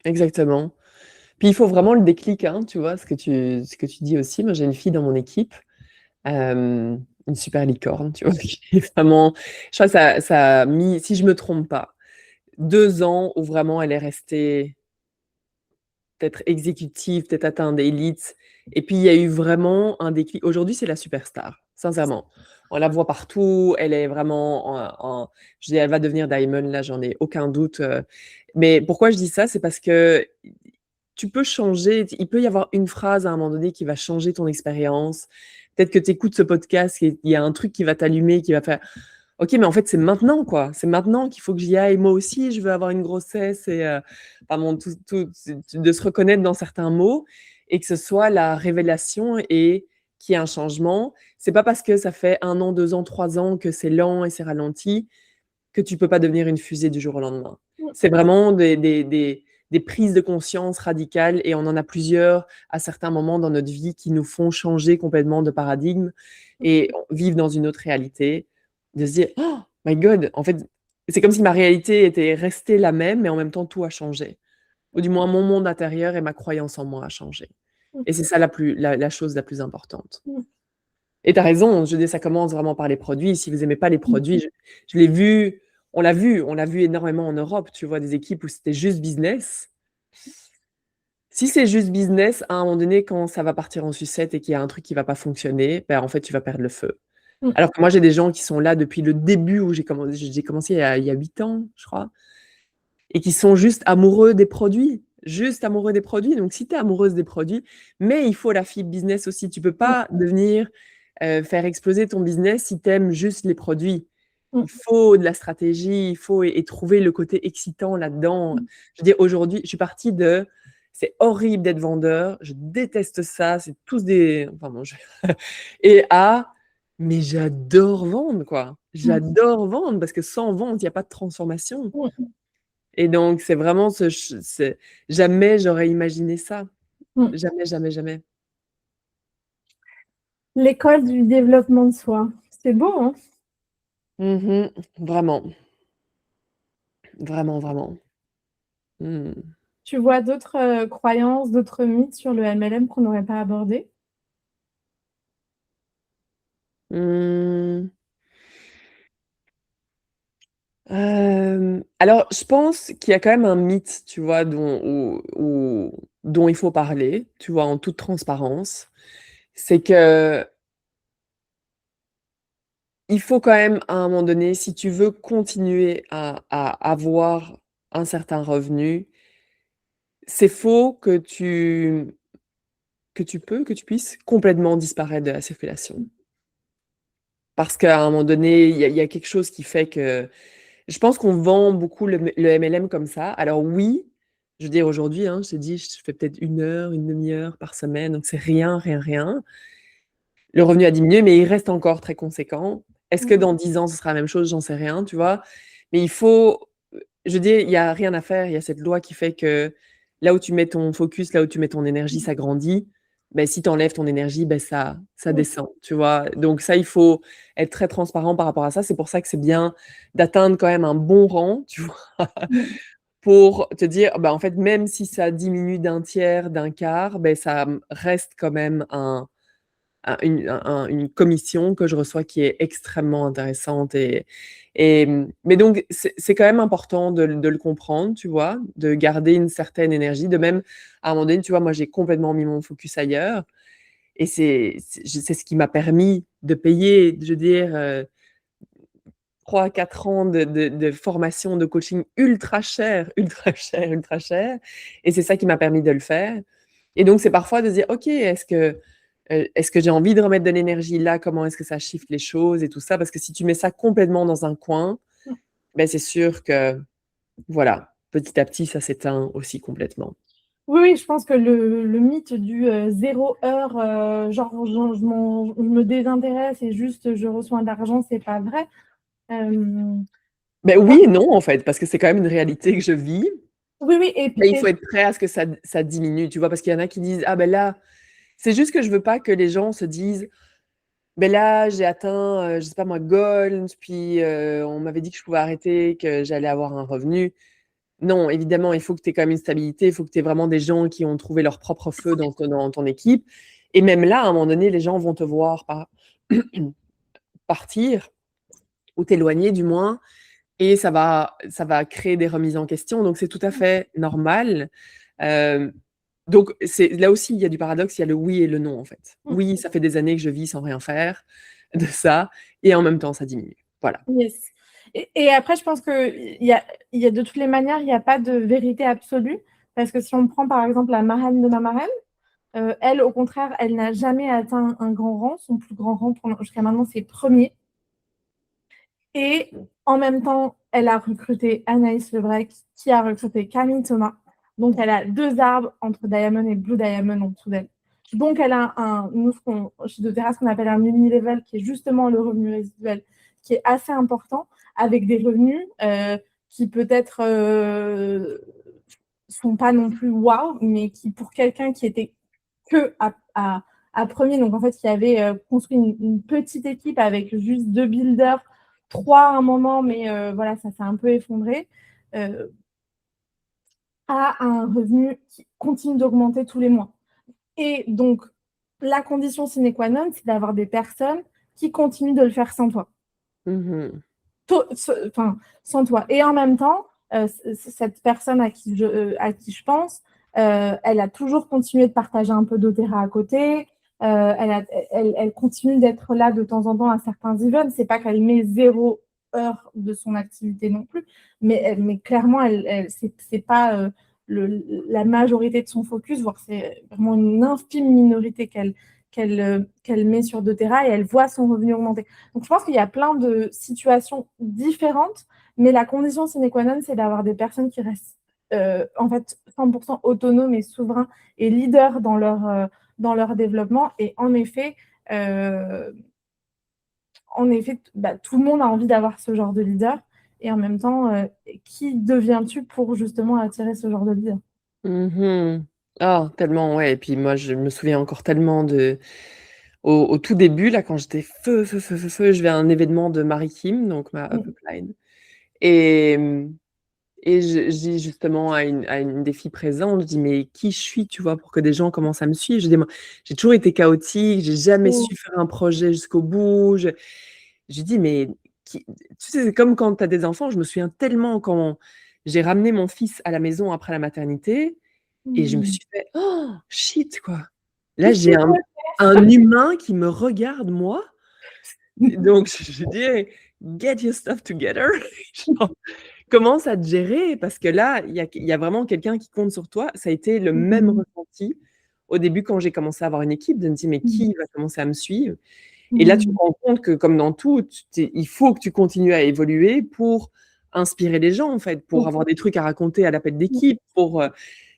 Exactement. Puis il faut vraiment le déclic, hein, tu vois, ce que tu dis aussi. Moi, j'ai une fille dans mon équipe, une super licorne, tu vois, qui est vraiment, je crois que ça a mis, si je me trompe pas, 2 ans où vraiment elle est restée peut-être exécutive, peut-être atteindre élite. Et puis il y a eu vraiment un déclic. Aujourd'hui, c'est la superstar, sincèrement. On la voit partout. Elle est vraiment je dis, elle va devenir Diamond. Là, j'en ai aucun doute. Mais pourquoi je dis ça? C'est parce que tu peux changer. Il peut y avoir une phrase à un moment donné qui va changer ton expérience. Peut-être que tu écoutes ce podcast et il y a un truc qui va t'allumer, qui va faire OK, mais en fait, c'est maintenant, quoi. C'est maintenant qu'il faut que j'y aille. Moi aussi, je veux avoir une grossesse et pardon, de se reconnaître dans certains mots et que ce soit la révélation et qu'il y ait un changement. C'est pas parce que ça fait 1 an, 2 ans, 3 ans que c'est lent et c'est ralenti que tu peux pas devenir une fusée du jour au lendemain. C'est vraiment des prises de conscience radicales et on en a plusieurs à certains moments dans notre vie qui nous font changer complètement de paradigme et vivre dans une autre réalité, de se dire oh my God, en fait, c'est comme si ma réalité était restée la même, mais en même temps tout a changé. Ou du moins mon monde intérieur et ma croyance en moi a changé. Et c'est ça la chose la plus importante. Et tu as raison, je dis ça commence vraiment par les produits. Si vous aimez pas les produits, je l'ai vu, on l'a vu énormément en Europe, tu vois, des équipes où c'était juste business. Si c'est juste business, à un moment donné, quand ça va partir en sucette et qu'il y a un truc qui va pas fonctionner, ben, en fait, tu vas perdre le feu. Alors que moi, j'ai des gens qui sont là depuis le début où j'ai commencé il y a 8 ans, je crois, et qui sont juste amoureux des produits. Juste amoureux des produits. Donc, si tu es amoureuse des produits, mais il faut la fibre business aussi. Tu peux pas devenir faire exploser ton business si tu aimes juste les produits. Il faut de la stratégie, il faut et trouver le côté excitant là-dedans. Je veux dire, aujourd'hui, je suis partie de c'est horrible d'être vendeur, je déteste ça, c'est tous des. Enfin bon, et mais j'adore vendre, quoi. J'adore vendre parce que sans vente, il n'y a pas de transformation. Et donc, c'est vraiment jamais j'aurais imaginé ça. Jamais, jamais, jamais. L'école du développement de soi. C'est beau, hein? Vraiment. Vraiment, vraiment. Mmh. Tu vois d'autres croyances, d'autres mythes sur le MLM qu'on n'aurait pas abordés? Mmh. Alors, je pense qu'il y a quand même un mythe, tu vois, dont il faut parler, tu vois, en toute transparence. C'est que il faut quand même, à un moment donné, si tu veux continuer à avoir un certain revenu, c'est faux que tu puisses complètement disparaître de la circulation. Parce qu'à un moment donné, il y a quelque chose qui fait que je pense qu'on vend beaucoup le MLM comme ça. Alors oui, je veux dire aujourd'hui, hein, je t'ai dit, je fais peut-être 1 heure, une demi-heure par semaine, donc c'est rien, rien, rien. Le revenu a diminué, mais il reste encore très conséquent. Est-ce que dans 10 ans, ce sera la même chose? J'en sais rien, tu vois? Mais il faut je veux dire, il y a rien à faire. Il y a cette loi qui fait que là où tu mets ton focus, là où tu mets ton énergie, ça grandit. Ben si tu enlèves ton énergie, ben ça descend, tu vois? Donc ça, il faut être très transparent par rapport à ça. C'est pour ça que c'est bien d'atteindre quand même un bon rang, tu vois? Pour te dire, bah, en fait, même si ça diminue d'un tiers, d'un quart, ben ça, reste quand même une commission que je reçois qui est extrêmement intéressante mais donc c'est quand même important de le comprendre, tu vois? De garder une certaine énergie, de même à un moment donné, tu vois, moi, j'ai complètement mis mon focus ailleurs et c'est ce qui m'a permis de payer, je veux dire, 3-4 ans de formation, de coaching ultra cher, ultra cher, ultra cher et c'est ça qui m'a permis de le faire et donc c'est parfois de se dire: «OK, est-ce que j'ai envie de remettre de l'énergie là? Comment est-ce que ça shift les choses et tout ça?» parce que si tu mets ça complètement dans un coin, ben c'est sûr que, voilà, petit à petit, ça s'éteint aussi complètement. Oui, oui, je pense que le mythe du 0 heure, genre je me désintéresse et juste je reçois de l'argent, c'est pas vrai. Ben Moi oui et non, en fait, parce que c'est quand même une réalité que je vis, oui, oui mais il faut être prêt à ce que ça diminue, tu vois? Parce qu'il y en a qui disent: «Ah ben là» c'est juste que je veux pas que les gens se disent: «Beh, là, j'ai atteint, je sais pas moi, gold, puis, on m'avait dit que je pouvais arrêter, que j'allais avoir un revenu». Non, évidemment, il faut que tu aies quand même une stabilité, il faut que tu aies vraiment des gens qui ont trouvé leur propre feu dans ton équipe et même là, à un moment donné, les gens vont te voir partir ou t'éloigner du moins et ça va créer des remises en question, donc c'est tout à fait normal. Hem, donc c'est là aussi, il y a du paradoxe, il y a le oui et le non, en fait. Oui, ça fait des années que je vis sans rien faire de ça et en même temps, ça diminue. Voilà. yes et après je pense qu'il y a de toutes les manières, il y a pas de vérité absolue parce que si on prend par exemple la marraine de ma marraine, elle au contraire, elle n'a jamais atteint un grand rang. Son plus grand rang jusqu'à maintenant, c'est 1er. Et en même temps, elle a recruté Anaïs Lebrec, qui a recruté Camille Thomas. Donc, elle a 2 arbres entre Diamond et Blue Diamond en dessous d'elle. Donc, elle a chez doTERRA, ce qu'on appelle un mini-level, qui est justement le revenu résiduel, qui est assez important, avec des revenus qui peut-être sont pas non plus waouh, mais qui, pour quelqu'un qui était que à premier, donc en fait, qui avait construit une petite équipe avec juste 2 builders, 3 à un moment, mais voilà, ça s'est un peu effondré, euh, a un revenu qui continue d'augmenter tous les mois. Et donc, la condition sine qua non, c'est d'avoir des personnes qui continuent de le faire sans toi. Mhm. Enfin, sans toi. Et en même temps, cette personne à qui je pense, elle a toujours continué de partager un peu d'Otera à côté. Elle continue d'être là de temps en temps à certains events. C'est pas qu'elle met 0 heure de son activité non plus, mais clairement, c'est pas la majorité de son focus, voire c'est vraiment une infime minorité qu'elle met sur doTERRA et elle voit son revenu augmenter. Donc, je pense qu'il y a plein de situations différentes, mais la condition sine qua non, c'est d'avoir des personnes qui restent en fait 100% autonomes et souverains et leaders dans leur développement. Et en effet bah, tout le monde a envie d'avoir ce genre de leader. Et en même temps, qui deviens-tu pour justement attirer ce genre de leader? Mhm. Ah, tellement, ouais. Et puis moi, je me souviens encore tellement au tout début, là, quand j'étais feu, je vais à un événement de Marie-Kim, donc ma Mm. upline. Et, je dis justement à une des filles présentes, je dis, mais qui je suis, tu vois, pour que des gens commencent à me suivre. Je dis, moi, j'ai toujours été chaotique, j'ai jamais Oh. su faire un projet jusqu'au bout. Je dis, mais tu sais, c'est comme quand tu as des enfants. Je me souviens tellement quand j'ai ramené mon fils à la maison après la maternité et je me Mm. suis fait, oh, shit, quoi. Là, Qu'est-ce j'ai que tu un humain qui me regarde, moi. Donc, je dis, hey, get your stuff together. Genre, commence à te gérer parce que là, il y a vraiment quelqu'un qui compte sur toi. Ça a été le même Mm. ressenti au début quand j'ai commencé à avoir une équipe, de me dire, mais Mm. qui va commencer à me suivre? Et là, tu te Mm. rends compte que, comme dans tout, il faut que tu continues à évoluer pour inspirer les gens, en fait, pour C'est ça. avoir des trucs à raconter à l'appel d'équipe, pour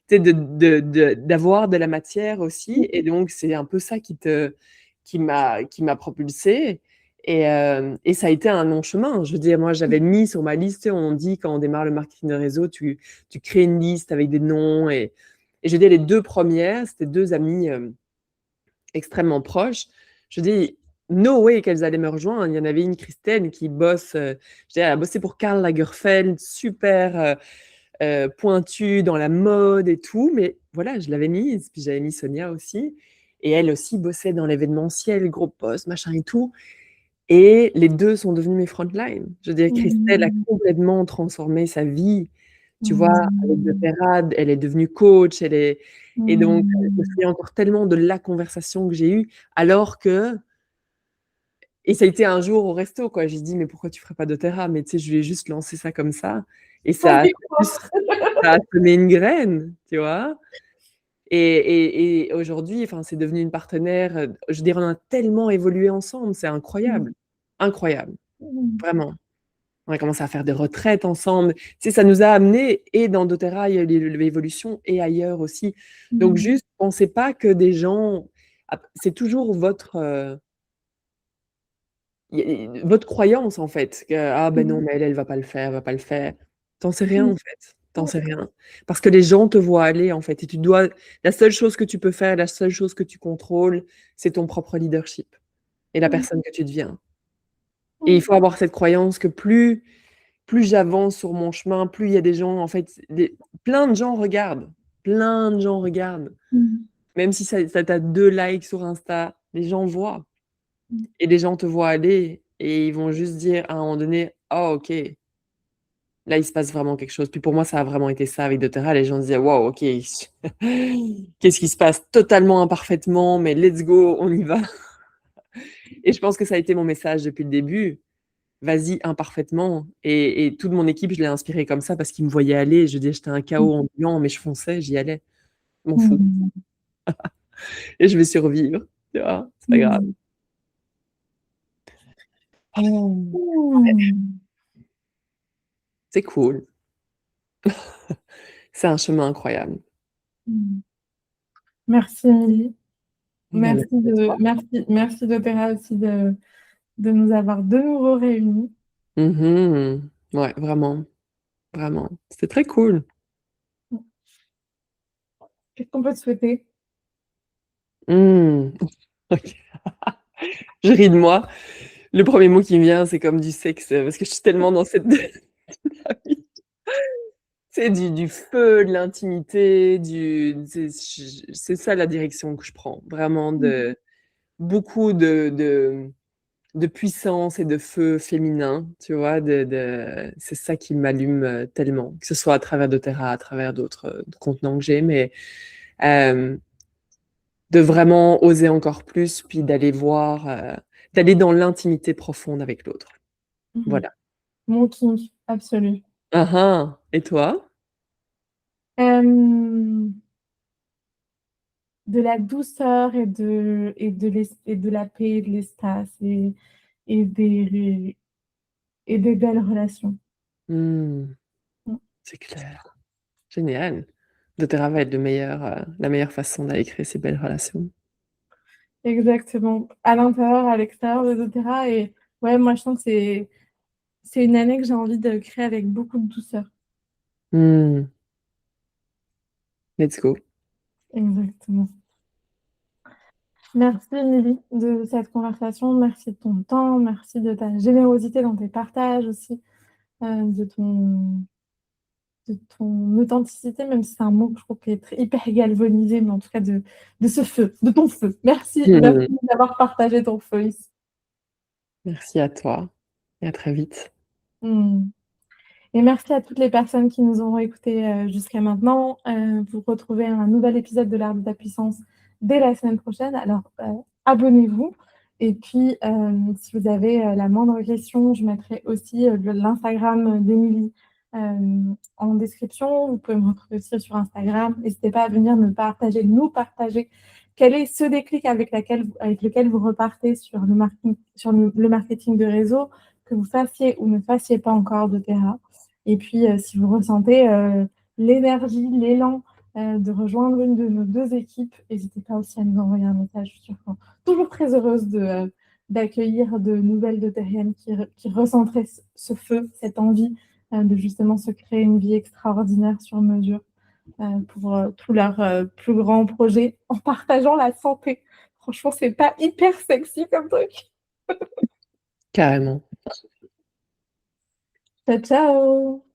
tu sais, d'avoir de la matière aussi. Et donc, c'est un peu ça qui m'a propulsée. Et ça a été un long chemin. Je veux dire, moi, j'avais mis sur ma liste, tu sais, on dit quand on démarre le marketing de réseau, tu crées une liste avec des noms. Et je veux dire, les deux premières, c'était deux amies extrêmement proches. Je dis, no way qu'elles allaient me rejoindre. Il y en avait une, Christelle, qui bosse, je dis, elle a bossé pour Karl Lagerfeld, super pointue dans la mode et tout. Mais voilà, je l'avais mise. Puis j'avais mis Sonia aussi. Et elle aussi bossait dans l'événementiel, gros poste, machin et tout. Et les deux sont devenus mes frontlines. Je veux dire, Christelle a Mm. complètement transformé sa vie. Tu vois, avec Mm. Dotera, elle est devenue coach. Et donc, je me Mm. souviens encore tellement de la conversation que j'ai eue, alors que. Et ça a été un jour au resto, quoi. J'ai dit, mais pourquoi tu ferais pas Dotera? Mais tu sais, je lui ai juste lancé ça comme ça. Et Sans ça a y croire. ça a semé une graine, tu vois. Et aujourd'hui, enfin, c'est devenu une partenaire. Je veux dire, on a tellement évolué ensemble, c'est incroyable. Incroyable, Mm. vraiment. On a commencé à faire des retraites ensemble. Tu sais, ça nous a amenés et dans doTERRA, il y a eu l'évolution et ailleurs aussi. Donc, Mm. juste, pensez pas que des gens. C'est toujours votre croyance, en fait. Que, ah ben non, Mm. mais elle va pas le faire, elle va pas le faire. T'en sais rien, Mm. en fait. T'en sais rien. Parce que les gens te voient aller, en fait. Et tu dois. La seule chose que tu peux faire, la seule chose que tu contrôles, c'est ton propre leadership et la Mm. personne que tu deviens. Et il Mm. faut avoir cette croyance que plus j'avance sur mon chemin, plus il y a des gens, en fait, plein de gens regardent. Plein de gens regardent. Mm. Même si ça t'a 2 likes sur Insta, les gens voient. Mm. Et les gens te voient aller et ils vont juste dire à un moment donné, oh, ok, là, il se passe vraiment quelque chose. Puis pour moi, ça a vraiment été ça avec doTERRA. Les gens disaient, wow, ok, qu'est-ce qui se passe totalement imparfaitement, mais let's go, on y va. Et je pense que ça a été mon message depuis le début. Vas-y imparfaitement. Et toute mon équipe, je l'ai inspiré comme ça parce qu'ils me voyaient aller. Je dis, j'étais un chaos ambulant, mais je fonçais, j'y allais. Je m'en fous. Mm. Et je vais survivre. Tu vois, c'est pas grave. Mm. Oh, Mm. c'est cool. C'est un chemin incroyable. Mm. Merci, Émilie. Ben, merci à toi. Merci d'Opéra aussi de nous avoir de nouveau réunis. Mhm. Ouais, vraiment, vraiment. C'était très cool. Qu'est-ce qu'on peut te souhaiter? Mmh. OK. Je ris de moi. Le premier mot qui me vient, c'est comme du sexe, parce que je suis tellement dans cette dynamique. C'est du feu, de l'intimité, c'est ça la direction que je prends. Vraiment Mmh. de beaucoup de puissance et de feu féminin, tu vois? C'est ça qui m'allume, tellement, que ce soit à travers doTERRA, à travers d'autres, contenants que j'ai, mais hem, de vraiment oser encore plus, puis d'aller dans l'intimité profonde avec l'autre. Mmh. Voilà. Mon kink absolu. Hein, hein. Et toi? Hem, de la douceur et de la paix et de l'espace et et des belles relations. Mmh, Mmh. c'est clair. Génial. doTERRA va être la meilleure façon d'aller créer ces belles relations. Exactement. À l'intérieur, à l'extérieur de doTERRA et ouais, moi je sens que c'est une année que j'ai envie de créer avec beaucoup de douceur. Mmh. Let's go. Exactement. Merci Émilie de cette conversation, merci de ton temps, merci de ta générosité dans tes partages aussi, de ton authenticité, même si c'est un mot que je trouve qui est hyper galvanisé, mais en tout cas de ce feu, de ton feu. Merci Mmh. d'avoir partagé ton feu ici. Merci à toi et à très vite. Mmh. Et merci à toutes les personnes qui nous ont écoutés jusqu'à maintenant. Vous retrouvez un nouvel épisode de l'Art de ta puissance dès la semaine prochaine. Alors, abonnez-vous. Et puis, si vous avez la moindre question, je mettrai aussi l'Instagram d'Émilie en description. Vous pouvez me retrouver aussi sur Instagram. N'hésitez pas à venir nous partager quel est ce déclic avec lequel vous repartez sur le marketing de réseau, que vous fassiez ou ne fassiez pas encore de Terra. Et puis, si vous ressentez l'énergie, l'élan de rejoindre une de nos deux équipes, n'hésitez pas aussi à nous envoyer un message. Je suis toujours très heureuse d'accueillir de nouvelles dotériennes qui ressenteraient ce feu, cette envie de justement se créer une vie extraordinaire sur mesure pour tous leurs plus grands projets en partageant la santé. Franchement, c'est pas hyper sexy comme truc. Carrément. Ciao, ciao!